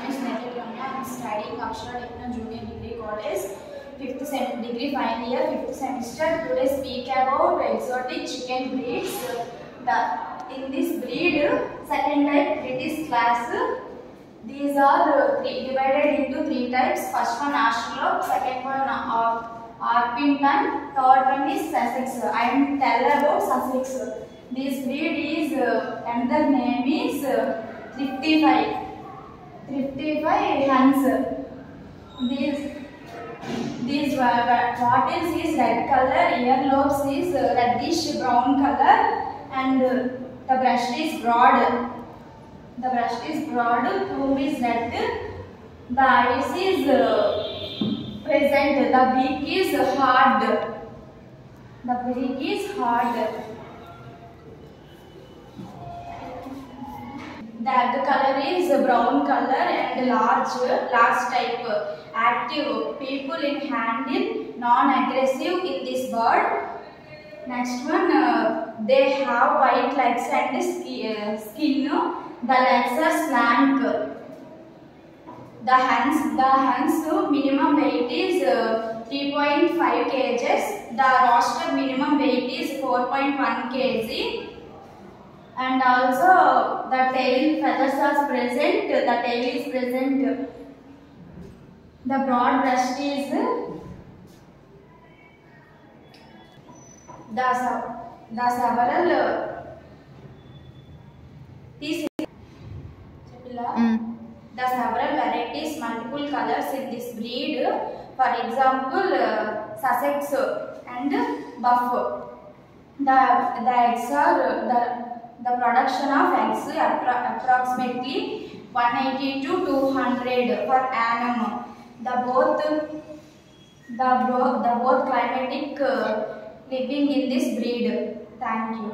name is Nikhil Ramya. I am studying Akshara Techno Junior Degree College, 5th degree final year, 5th semester. Today speak about exotic chicken breeds. In this breed, second type British class. These are divided into three types. First one Australorp, second one Orpington, third one is Sussex. I am tell about Sussex. This breed is another name is Thrifty Huns. These wattles is red color, earlobes is reddish brown color, and the breast is broad. Plume is red. The eyes is present. The beak is hard. The color is brown color and large type. Active. People in handle, non-aggressive in this bird. Next one, they have white legs and skin. The legs are slank. The hands minimum weight is 3.5 kg. The roster minimum weight is 4.1 kg. And also the tail feathers are present. The tail is present. The broad breast is the several varieties, multiple colors in this breed. For example, Sussex and Buff. The eggs are the production of eggs approximately 180 to 200 per annum. The both climatic living in this breed. Thank you.